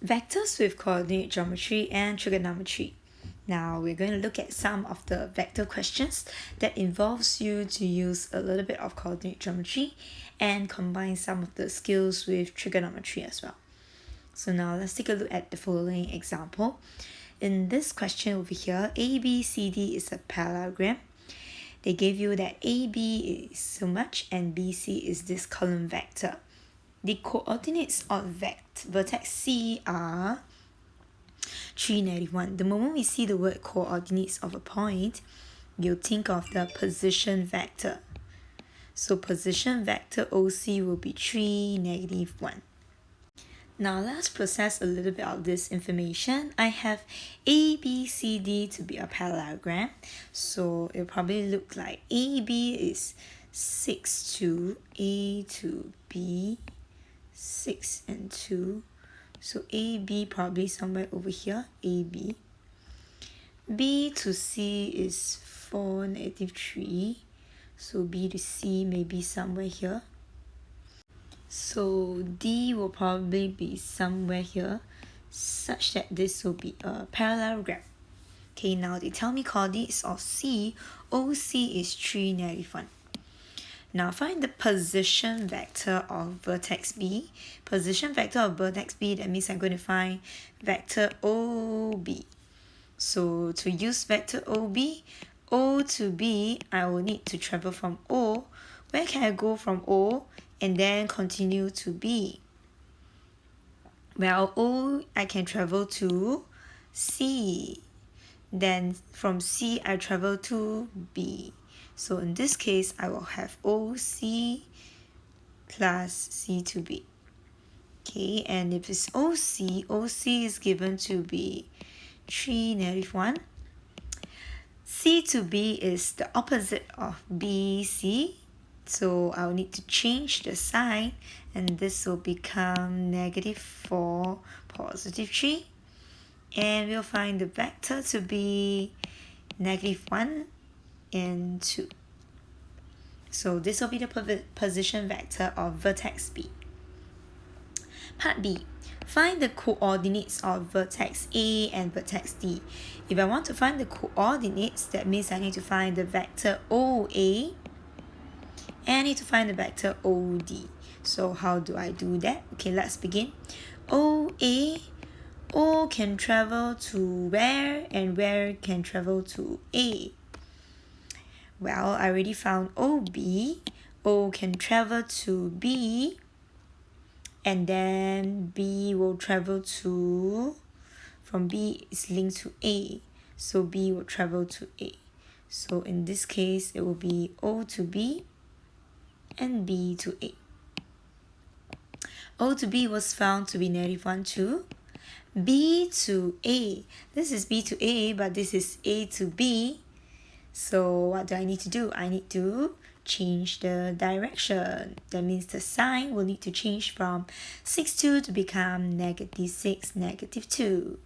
Vectors with coordinate geometry and trigonometry. Now we're going to look at some of the vector questions that involves you to use a little bit of coordinate geometry and combine some of the skills with trigonometry as well. So now let's take a look at the following example. In this question over here, ABCD is a parallelogram. They gave you that AB is so much and BC is this column vector. The coordinates of vertex C are 3, -1. The moment we see the word coordinates of a point, you'll think of the position vector. So position vector OC will be 3, -1. Now let's process a little bit of this information. I have ABCD to be a parallelogram. So it'll probably look like AB is 6 to A to B, 6 and 2. So AB probably somewhere over here, AB. B to C is 4, -3. So B to C may be somewhere here. So D will probably be somewhere here, such that this will be a parallelogram. Okay, now they tell me coordinates of C. OC is 3, -1. Now find the position vector of vertex B. Position vector of vertex B, that means I'm going to find vector OB. So to use vector OB, O to B, I will need to travel from O. Where can I go from O and then continue to B? Well, O, I can travel to C. Then from C, I travel to B. So in this case, I will have OC plus C to B. Okay, and if it's OC, OC is given to be 3, -1. C to B is the opposite of BC. So I'll need to change the sign, and this will become -4, +3. And we'll find the vector to be -1 and 2. So this will be the position vector of vertex B. Part B. Find the coordinates of vertex A and vertex D. If I want to find the coordinates, that means I need to find the vector OA and I need to find the vector OD. So how do I do that? Okay, let's begin. OA, O can travel to where and where can travel to A? Well, I already found OB. O can travel to B, and then B will travel to, from B is linked to A, so B will travel to A. So in this case, it will be O to B and B to A. O to B was found to be -1 to B to A. This is B to A, but this is A to B. So what do I need to do? I need to change the direction. That means the sign will need to change from 6, 2 to become -6, -2.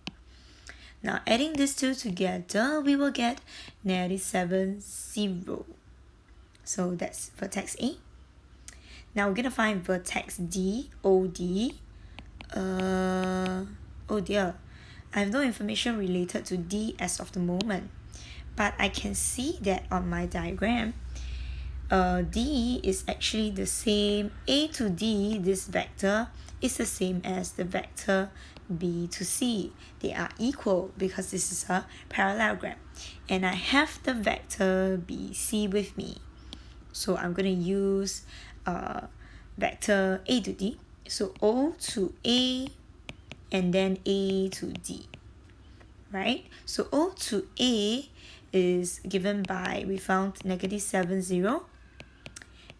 Now adding these two together, we will get -7, 0. So that's vertex A. Now we're going to find vertex D, OD. Oh dear, I have no information related to D as of the moment. But I can see that on my diagram, D is actually the same. A to D, this vector, is the same as the vector B to C. They are equal because this is a parallelogram. And I have the vector BC with me. So I'm going to use vector A to D. So O to A and then A to D. Right? So O to A is given by, we found -7, 0.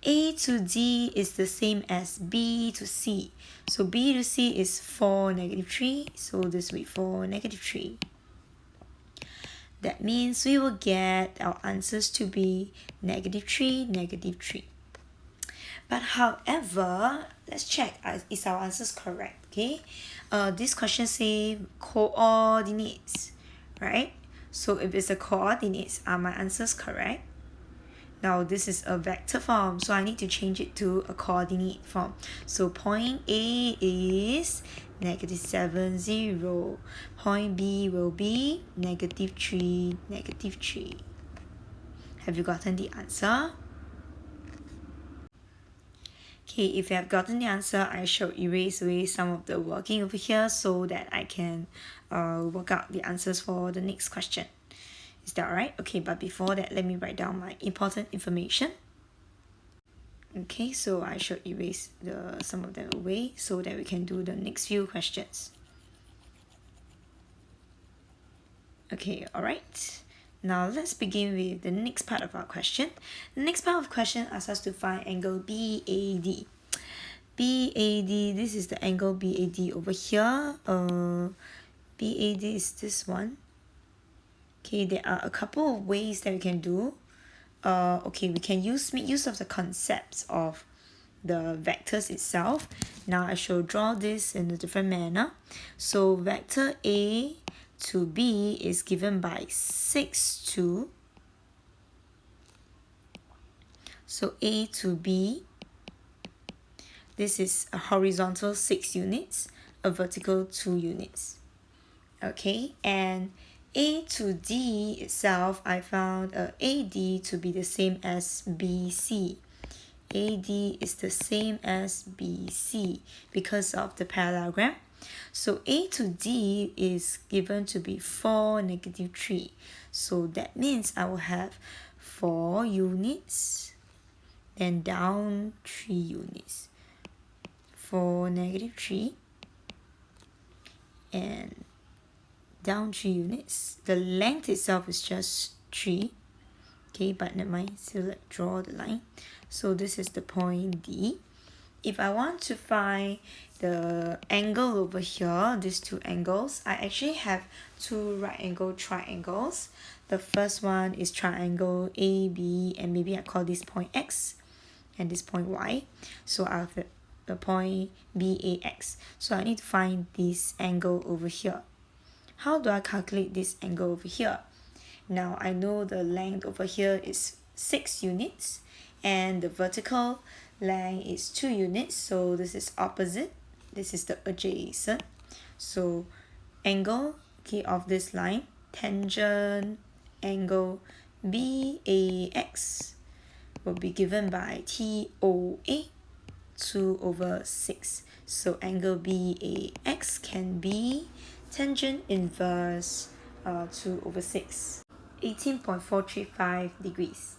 A to D is the same as B to C. So B to C is 4, -3. So this will be 4, -3. That means we will get our answers to be -3, -3. But however, let's check, is our answers correct? Okay, this question say coordinates, right? So if it's the coordinates, are my answers correct? Now this is a vector form, so I need to change it to a coordinate form. So point A is negative 7, 0. Point B will be negative 3, negative 3. Have you gotten the answer? Okay, if you have gotten the answer, I shall erase away some of the working over here so that I can work out the answers for the next question. Is that alright? Okay, but before that, let me write down my important information. Okay, so I should erase some of them away so that we can do the next few questions. Okay, alright. Now let's begin with the next part of our question. The next part of the question asks us to find angle BAD. BAD, this is the angle BAD over here. BAD is this one. Okay, there are a couple of ways that we can do. Okay, we can make use of the concepts of the vectors itself. Now I shall draw this in a different manner. So vector A to B is given by 6, 2. So A to B, this is a horizontal 6 units, a vertical 2 units. Okay, and A to D itself, I found AD to be the same as BC. AD is the same as BC because of the parallelogram. So A to D is given to be 4, negative 3. So that means I will have 4 units, then down 3 units. 4, negative 3, and down 3 units. The length itself is just 3. Okay, but never mind, still draw the line. So this is the point D. If I want to find the angle over here, these two angles, I actually have two right angle triangles. The first one is triangle AB, and maybe I call this point X and this point Y. So I have the point BAX. So I need to find this angle over here. How do I calculate this angle over here? Now I know the length over here is 6 units and the vertical length is 2 units, so this is opposite, this is the adjacent. So angle, okay, of this line, tangent angle BAX will be given by TOA, 2 over 6. So angle BAX can be tangent inverse 2 over 6, 18.435 degrees.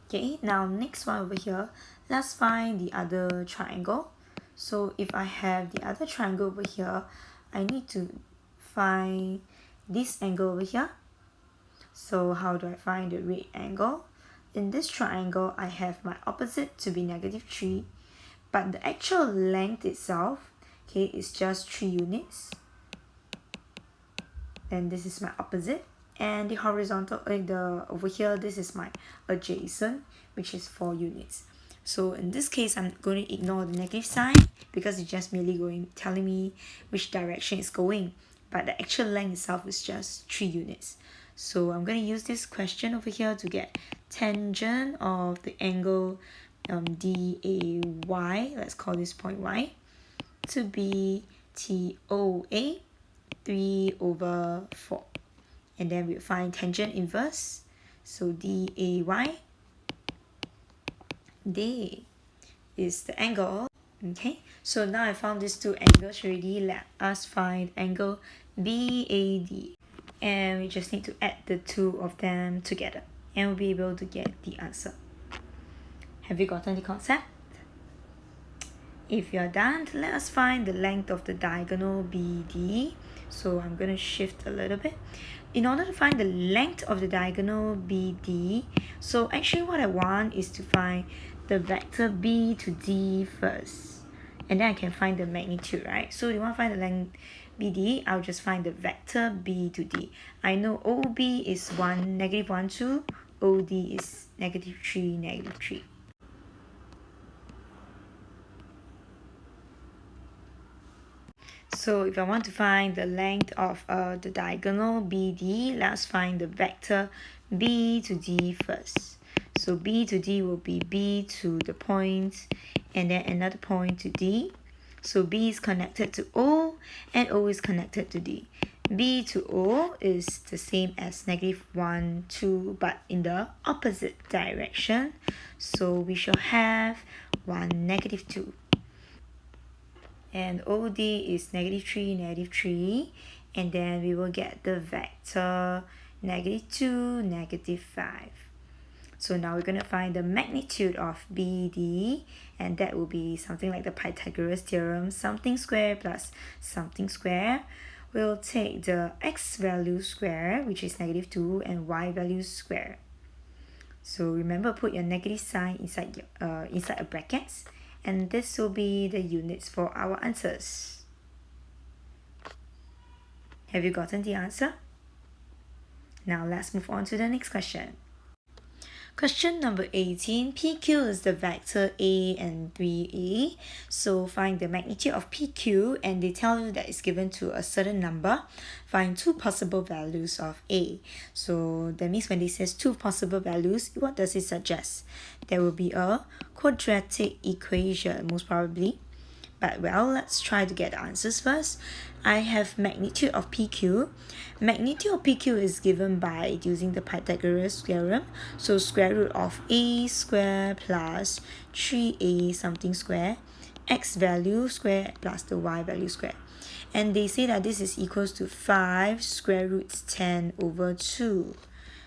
Okay, now next one over here, let's find the other triangle. So if I have the other triangle over here, I need to find this angle over here. So how do I find the right angle? In this triangle, I have my opposite to be negative 3, but the actual length itself, okay, is just 3 units. Then this is my opposite, and the horizontal, over here, this is my adjacent, which is 4 units. So in this case, I'm going to ignore the negative sign because it's just merely telling me which direction it's going, but the actual length itself is just 3 units. So I'm going to use this question over here to get tangent of the angle DAY, let's call this point Y, to be TOA, 3 over 4. And then we'll find tangent inverse. So DAY, D is the angle. Okay, so now I found these two angles already. Let us find angle BAD. And we just need to add the two of them together. And we'll be able to get the answer. Have you gotten the concept? If you're done, let us find the length of the diagonal BD. So I'm going to shift a little bit. In order to find the length of the diagonal BD, so actually what I want is to find the vector B to D first. And then I can find the magnitude, right? So you want to find the length BD, I'll just find the vector B to D. I know OB is 1, negative 1, 2. OD is negative 3, negative 3. So if I want to find the length of the diagonal BD, let's find the vector B to D first. So B to D will be B to the point and then another point to D. So B is connected to O and O is connected to D. B to O is the same as -1, 2, but in the opposite direction. So we shall have 1, -2. And OD is -3, -3. And then we will get the vector -2, -5. So now we're going to find the magnitude of BD, and that will be something like the Pythagoras theorem, something square plus something square. We'll take the x value square, which is -2, and y value square. So remember, put your negative sign inside a brackets, and this will be the units for our answers. Have you gotten the answer? Now let's move on to the next question. Question number 18, PQ is the vector A and 3A. So find the magnitude of PQ, and they tell you that it's given to a certain number. Find two possible values of A. So that means when it says two possible values, what does it suggest? There will be a quadratic equation, most probably. But well, let's try to get the answers first. I have magnitude of PQ. Magnitude of PQ is given by using the Pythagoras theorem. So square root of A square plus 3A something square, x value square plus the y value square. And they say that this is equals to 5 square root 10 over 2.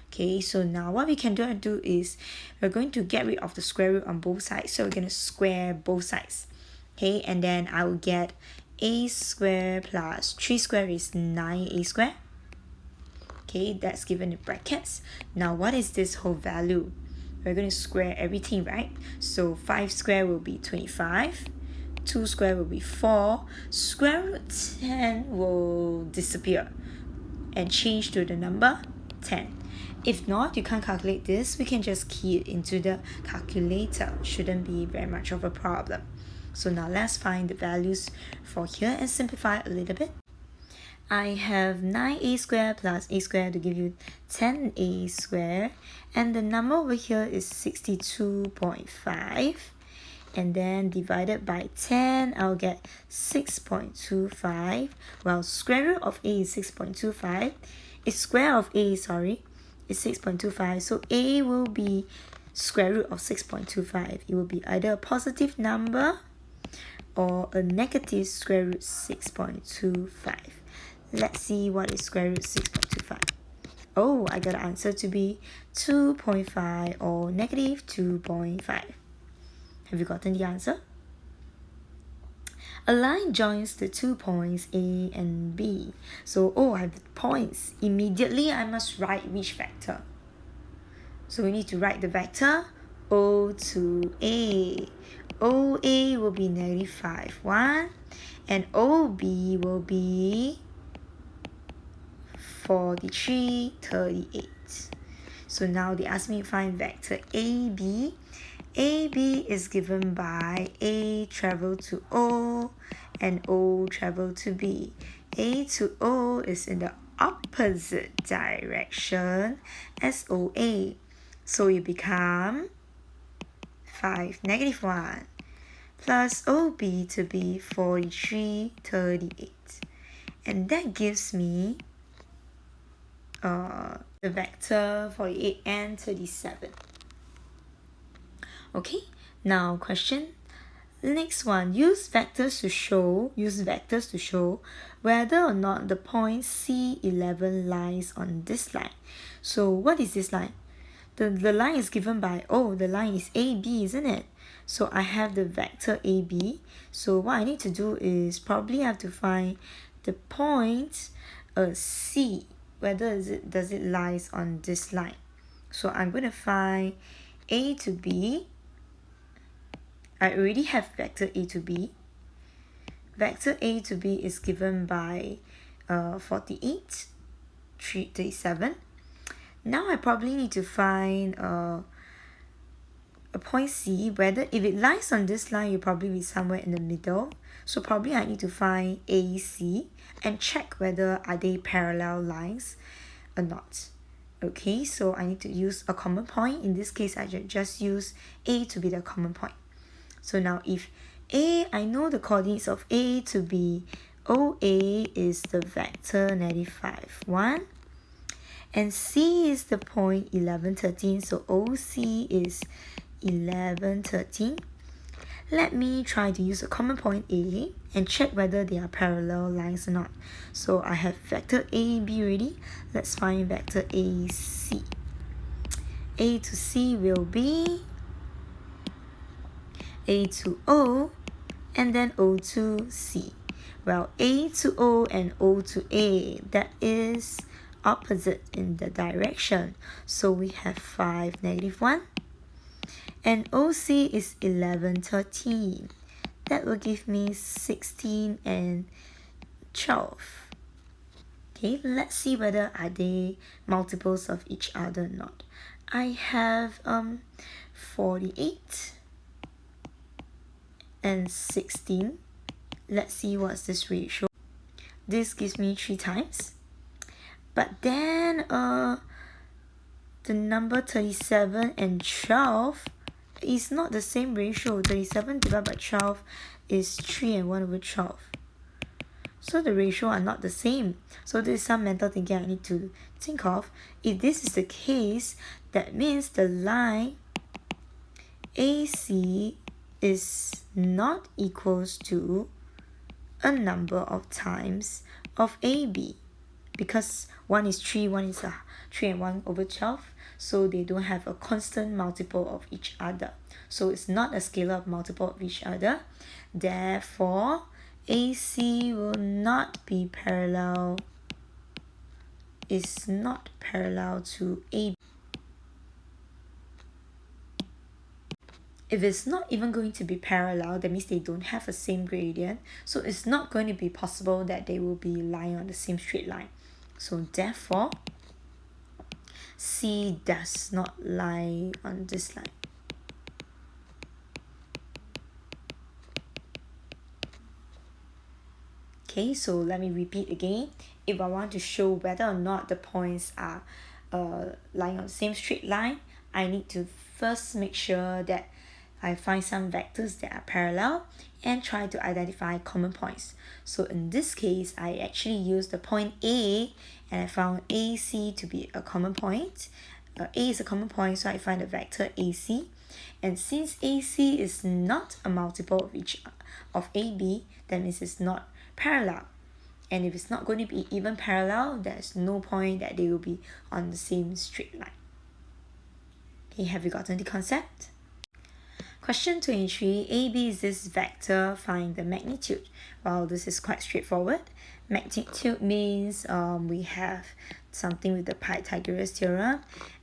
Okay, so now what we can do is we're going to get rid of the square root on both sides. So we're going to square both sides. Okay, and then I will get a square plus 3 square is 9a square. Okay, that's given in brackets. Now what is this whole value? We're going to square everything, right? So 5 square will be 25. 2 square will be 4. Square root 10 will disappear and change to the number 10. If not, you can't calculate this. We can just key it into the calculator. Shouldn't be very much of a problem. So now let's find the values for here and simplify a little bit. I have 9a squared plus a squared to give you 10a squared, and the number over here is 62.5, and then divided by 10 I'll get 6.25. Well, square root of a is 6.25. Square of a, sorry, is 6.25, so a will be square root of 6.25. It will be either a positive number or a negative square root 6.25. Let's see what is square root 6.25. Oh, I got the answer to be 2.5 or negative 2.5. Have you gotten the answer? A line joins the 2 points A and B. So, I have points. Immediately, I must write which vector. So we need to write the vector O to A. OA will be -5, 1, and OB will be 43, 38. So now they ask me to find vector AB. AB is given by A travel to O and O travel to B. A to O is in the opposite direction as OA. So you become 5, -1, plus OB to be 43, 38. And that gives me the vector 48 and 37. Okay, now question. Next one, use vectors to show whether or not the point C11 lies on this line. So what is this line? The line is given by, the line is AB, isn't it? So I have the vector AB. So what I need to do is probably have to find the point C, whether does it lies on this line. So I'm going to find A to B. I already have vector A to B. Vector A to B is given by 48, 37. Now I probably need to find a point C, whether if it lies on this line, you'll probably be somewhere in the middle. So probably I need to find AC and check whether are they parallel lines or not. Okay, so I need to use a common point. In this case, I just use A to be the common point. So now if A, I know the coordinates of A to be OA is the vector -5, 1. And C is the point 11, 13. So OC is 11, 13. Let me try to use a common point A and check whether they are parallel lines or not. So I have vector AB ready. Let's find vector AC. A to C will be A to O and then O to C. Well, A to O and O to A, that is opposite in the direction. So we have 5, -1. And OC is 11, 13. That will give me 16 and 12. Okay, let's see whether are they multiples of each other or not. I have 48 and 16. Let's see what's this ratio. This gives me 3 times. But then the number 37 and 12 is not the same ratio. 37 divided by 12 is 3 and 1/12. So the ratio are not the same. So this is some mental thinking I need to think of. If this is the case, that means the line AC is not equals to a number of times of AB, because one is 3, one is 3 and 1/12, so they don't have a constant multiple of each other. So it's not a scalar multiple of each other. Therefore, AC will not be parallel. Is not parallel to AB. If it's not even going to be parallel, that means they don't have the same gradient. So it's not going to be possible that they will be lying on the same straight line. So therefore, C does not lie on this line. Okay, so let me repeat again. If I want to show whether or not the points are lying on the same straight line, I need to first make sure that I find some vectors that are parallel and try to identify common points. So in this case, I actually used the point A and I found AC to be a common point. A is a common point, so I find the vector AC. And since AC is not a multiple of AB, that means it's not parallel. And if it's not going to be even parallel, there's no point that they will be on the same straight line. Okay, have you gotten the concept? Question 23, AB is this vector, find the magnitude. Well, this is quite straightforward. Magnitude means we have something with the Pythagoras theorem,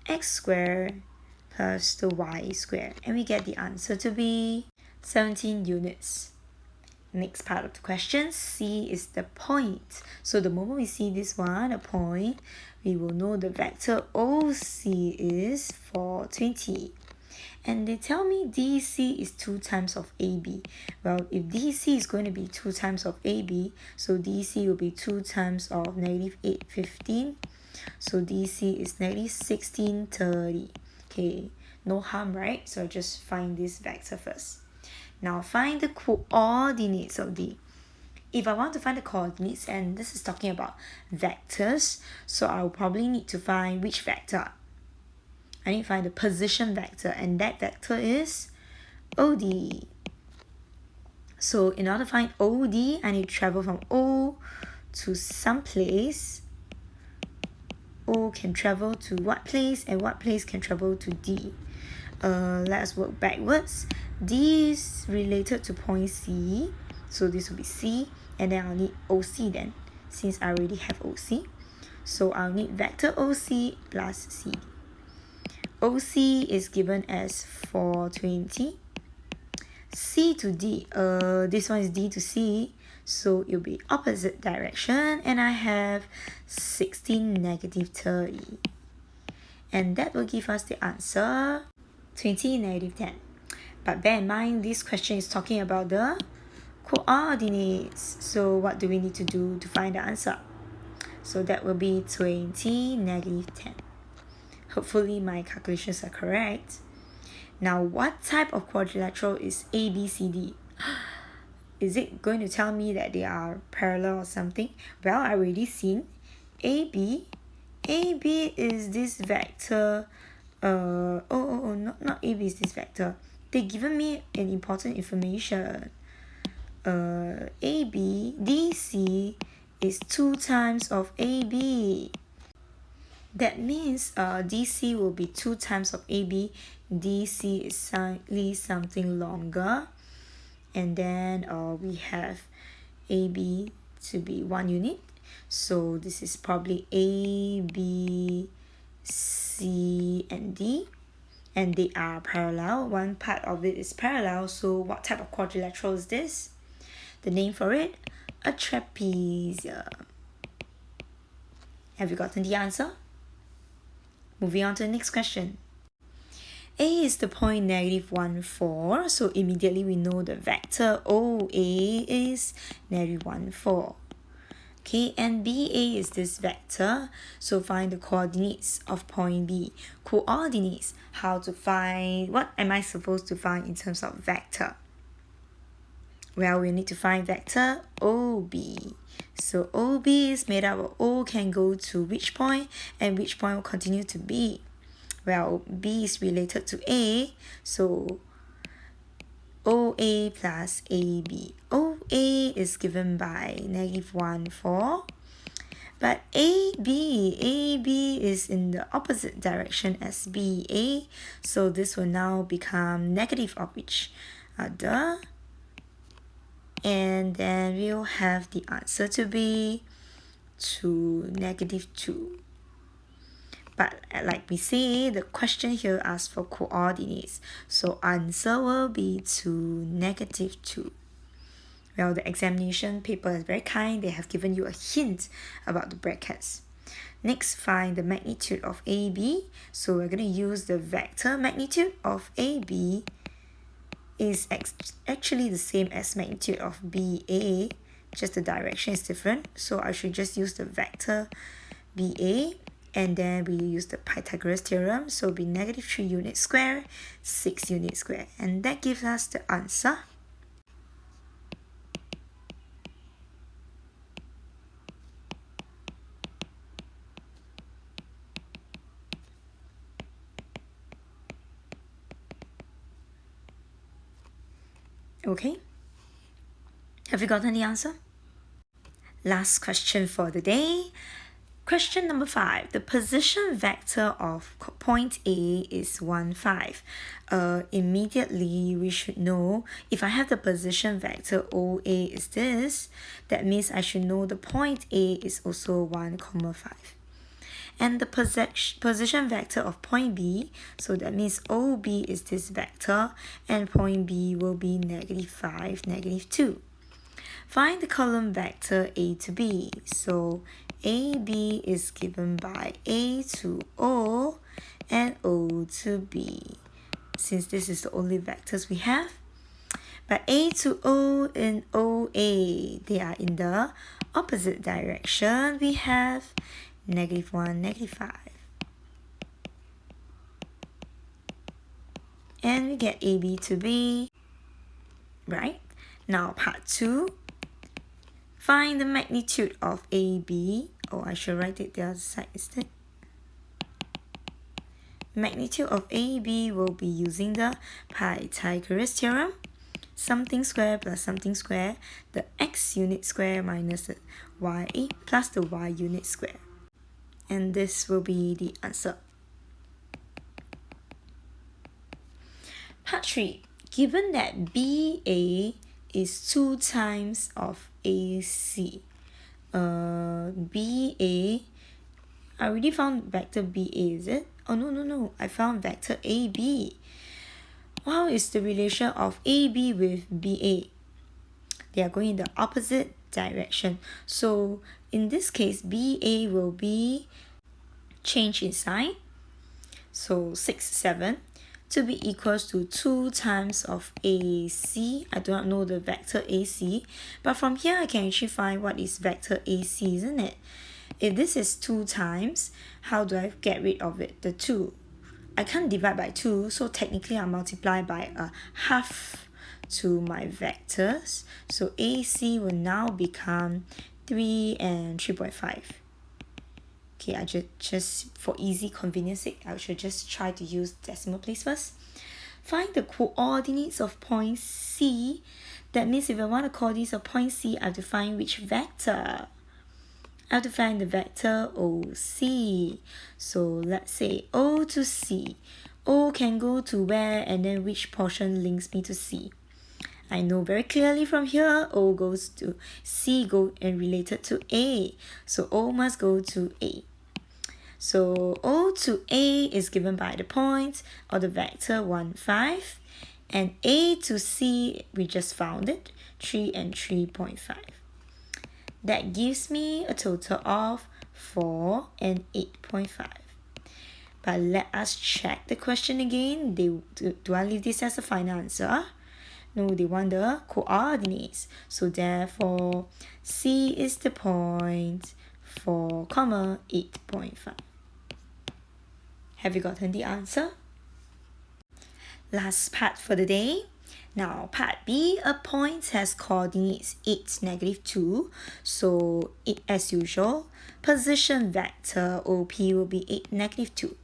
x squared plus the y squared, and we get the answer to be 17 units. Next part of the question, C is the point. So the moment we see this one, a point, we will know the vector OC is 420. And they tell me DC is 2 times of AB. Well, if DC is going to be 2 times of AB, so DC will be 2 times of -8, 15. So DC is -16, 30. Okay, no harm, right? So just find this vector first. Now find the coordinates of D. If I want to find the coordinates, and this is talking about vectors, so I will probably need to find which vector. I need to find the position vector, and that vector is OD. So in order to find OD, I need to travel from O to some place. O can travel to what place, and what place can travel to D. Let's work backwards. D is related to point C, so this will be C, and then I'll need OC then, since I already have OC. So I'll need vector OC plus CD. OC is given as 420. C to D, this one is D to C, so it'll be opposite direction, and I have 16, -30. And that will give us the answer 20, -10. But bear in mind, this question is talking about the coordinates. So what do we need to do to find the answer? So that will be 20, -10. Hopefully my calculations are correct. Now, what type of quadrilateral is ABCD? Is it going to tell me that they are parallel or something? Well, I already seen AB. AB is this vector. Not AB is this vector. They given me an important information. AB, DC is 2 times of AB. That means DC will be 2 times of AB. DC is slightly something longer. And then we have AB to be 1 unit. So this is probably A, B, C, and D. And they are parallel. One part of it is parallel. So what type of quadrilateral is this? The name for it? A trapezium. Have you gotten the answer? Moving on to the next question. A is the point negative 1, 4. So immediately we know the vector OA is negative 1, 4. Okay, and BA is this vector. So find the coordinates of point B. Coordinates, how to find, what am I supposed to find in terms of vector? Well, we need to find vector OB. So OB is made up of O can go to which point and which point will continue to B. Well, B is related to A, so OA plus AB. OA is given by negative 1, 4. But AB is in the opposite direction as BA. So this will now become negative of each other. And then we'll have the answer to be 2, negative 2. But like we say, the question here asks for coordinates. So answer will be 2, negative 2. Well, the examination paper is very kind. They have given you a hint about the brackets. Next, find the magnitude of AB. So we're going to use the vector magnitude of AB is actually the same as magnitude of BA. Just the direction is different. So I should just use the vector BA. And then we use the Pythagoras theorem, so it'll be negative 3 units square, 6 units square. And that gives us the answer. Okay. Have you gotten the answer? Last question for the day. Question number 5. The position vector of point A is 1, 5. Immediately we should know if I have the position vector OA is this, that means I should know the point A is also 1, 5. And the position vector of point B, so that means OB is this vector and point B will be negative 5, negative 2. Find the column vector A to B. So AB is given by A to O and O to B. Since this is the only vectors we have. But A to O and OA, they are in the opposite direction. We have negative 1, negative 5. And we get AB to B, right? Now part 2. Find the magnitude of AB. Oh, I should write it the other side instead. Magnitude of AB will be using the Pythagoras theorem. Something square plus something square. The x unit square minus the y plus the y unit square. And this will be the answer. Part 3. Given that BA is 2 times of AC. BA, I already found vector BA, is it? Oh, no. I found vector AB. What is the relation of AB with BA? They are going in the opposite direction. So in this case, BA will be change in sign. So 6, 7. To be equals to 2 times of AC. I do not know the vector AC, but from here I can actually find what is vector AC, isn't it? If this is 2 times, how do I get rid of it? The 2. I can't divide by 2, so technically I multiply by a half to my vectors. So AC will now become 3 and 3.5. Okay, I just for easy convenience sake, I should just try to use decimal place first. Find the coordinates of point C. That means if I want to call this a point C, I have to find which vector. I have to find the vector OC. So let's say O to C. O can go to where, and then which portion links me to C. I know very clearly from here, O goes to C go and related to A. So O must go to A. So O to A is given by the point or the vector 1, 5. And A to C, we just found it, 3 and 3.5. That gives me a total of 4 and 8.5. But let us check the question again. Do I leave this as a final answer? No, they want the coordinates. So therefore, C is the point 4, 8.5. Have you gotten the answer? Last part for the day. Now, part B, a point has coordinates 8, -2. So, as usual, position vector OP will be 8, -2.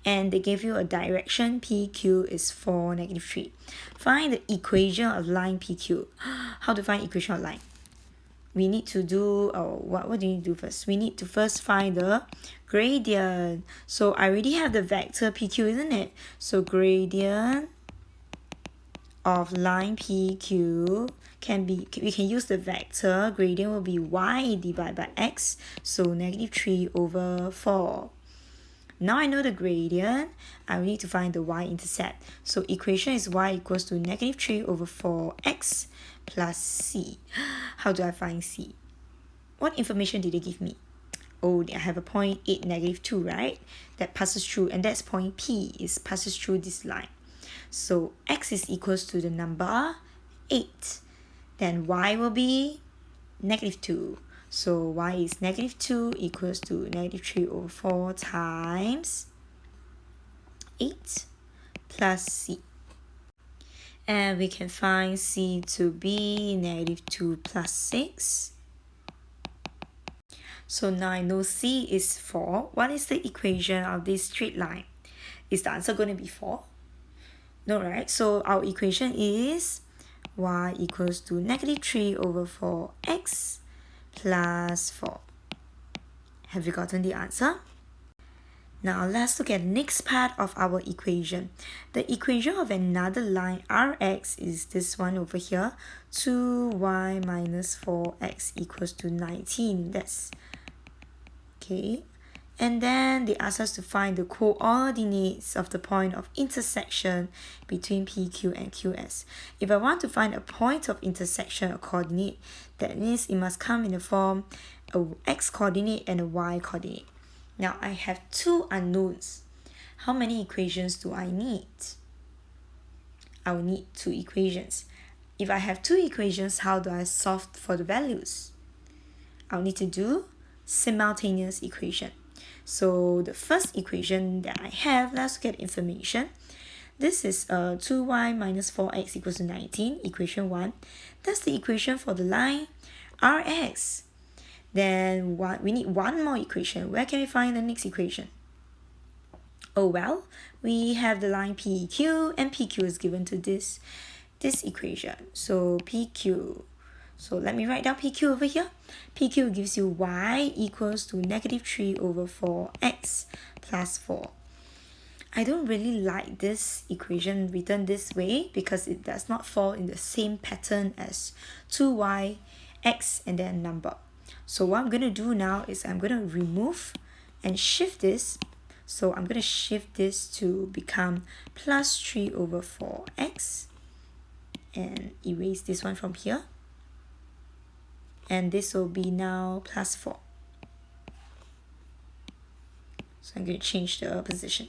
And they give you a direction PQ is 4, -3. Find the equation of line PQ. How to find equation of line? We need to do, what do you need to do first? We need to first find the gradient. So I already have the vector PQ, isn't it? So gradient of line PQ we can use the vector. Gradient will be y divided by x. So -3 over 4. Now I know the gradient, I will need to find the y-intercept. So equation is y equals to -3 over 4x plus c. How do I find c? What information did they give me? Oh, I have a point 8, -2, right? That passes through, and that's point P, is passes through this line. So x is equals to the number 8. Then y will be -2. So y is -2 equals to -3 over 4 times 8 plus c. And we can find c to be -2 plus 6. So now I know c is 4. What is the equation of this straight line? Is the answer going to be 4? No, right? So our equation is y equals to -3 over 4x plus 4. Have you gotten the answer? Now let's look at the next part of our equation. The equation of another line Rx is this one over here. 2y minus 4x equals to 19. That's okay. And then they ask us to find the coordinates of the point of intersection between PQ and QS. If I want to find a point of intersection or coordinate, that means it must come in the form of x coordinate and a y coordinate. Now I have two unknowns. How many equations do I need? I will need 2 equations. If I have 2 equations, how do I solve for the values? I'll need to do simultaneous equation. So the first equation that I have, let's look at information. This is 2y minus 4x equals to 19, equation 1. That's the equation for the line Rx. Then we need one more equation. Where can we find the next equation? Oh well, we have the line PQ, and PQ is given to this equation. So PQ. So let me write down PQ over here. PQ gives you y equals to -3 over 4x plus 4. I don't really like this equation written this way because it does not fall in the same pattern as 2y, x, and then number. So what I'm going to do now is I'm going to remove and shift this. So I'm going to shift this to become plus 3 over 4x and erase this one from here. And this will be now plus 4. So I'm going to change the position.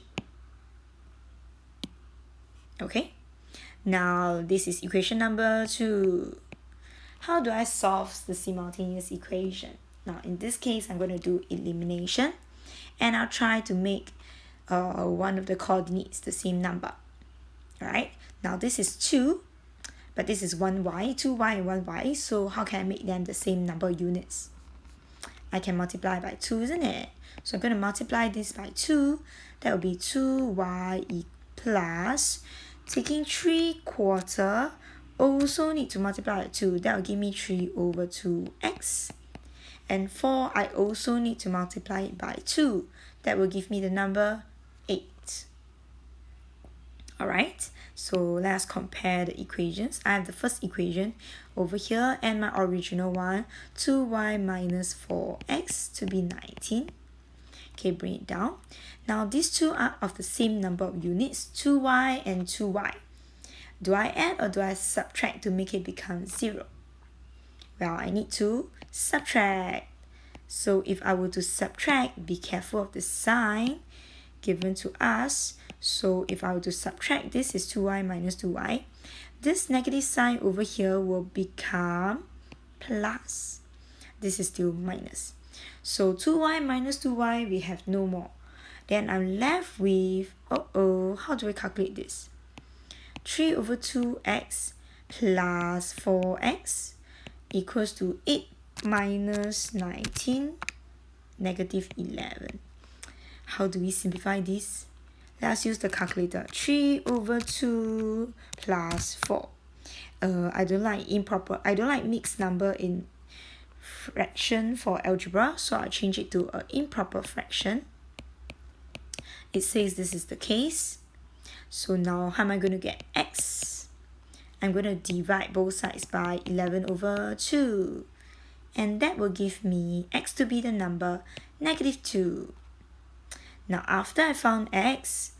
Okay. Now this is equation number 2. How do I solve the simultaneous equation? Now in this case, I'm going to do elimination. And I'll try to make one of the coordinates the same number. Alright. Now this is 2. But this is 1y, 2y and 1y, so how can I make them the same number of units? I can multiply by 2, isn't it? So I'm going to multiply this by 2. That will be 2y plus, taking 3/4, also need to multiply by 2. That will give me 3 over 2x. And 4, I also need to multiply it by 2. That will give me the number 8. Alright, so let's compare the equations. I have the first equation over here and my original one, 2y minus 4x to be 19. Okay, bring it down. Now these two are of the same number of units, 2y and 2y. Do I add or do I subtract to make it become 0? Well, I need to subtract. So if I were to subtract, be careful of the sign given to us. So if I were to subtract, this is 2y minus 2y. This negative sign over here will become plus. This is still minus. So 2y minus 2y, we have no more. Then I'm left with, how do I calculate this? 3 over 2x plus 4x equals to 8 minus 19, negative 11. How do we simplify this? Let's use the calculator. 3 over 2 plus 4. I don't like mixed number in fraction for algebra, so I'll change it to an improper fraction. It says this is the case. So now how am I going to get x? I'm going to divide both sides by 11 over 2. And that will give me x to be the number -2. Now after I found x,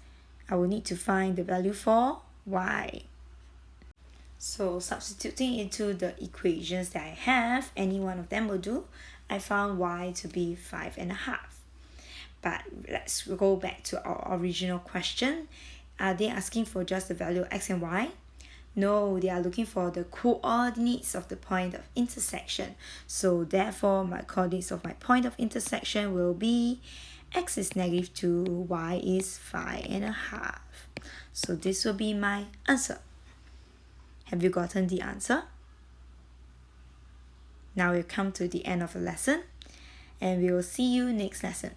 I will need to find the value for y. So substituting into the equations that I have, any one of them will do. I found y to be 5.5. But let's go back to our original question. Are they asking for just the value of x and y? No, they are looking for the coordinates of the point of intersection. So therefore, my coordinates of my point of intersection will be x is -2, y is 5.5. So this will be my answer. Have you gotten the answer? Now we've come to the end of the lesson, and we will see you next lesson.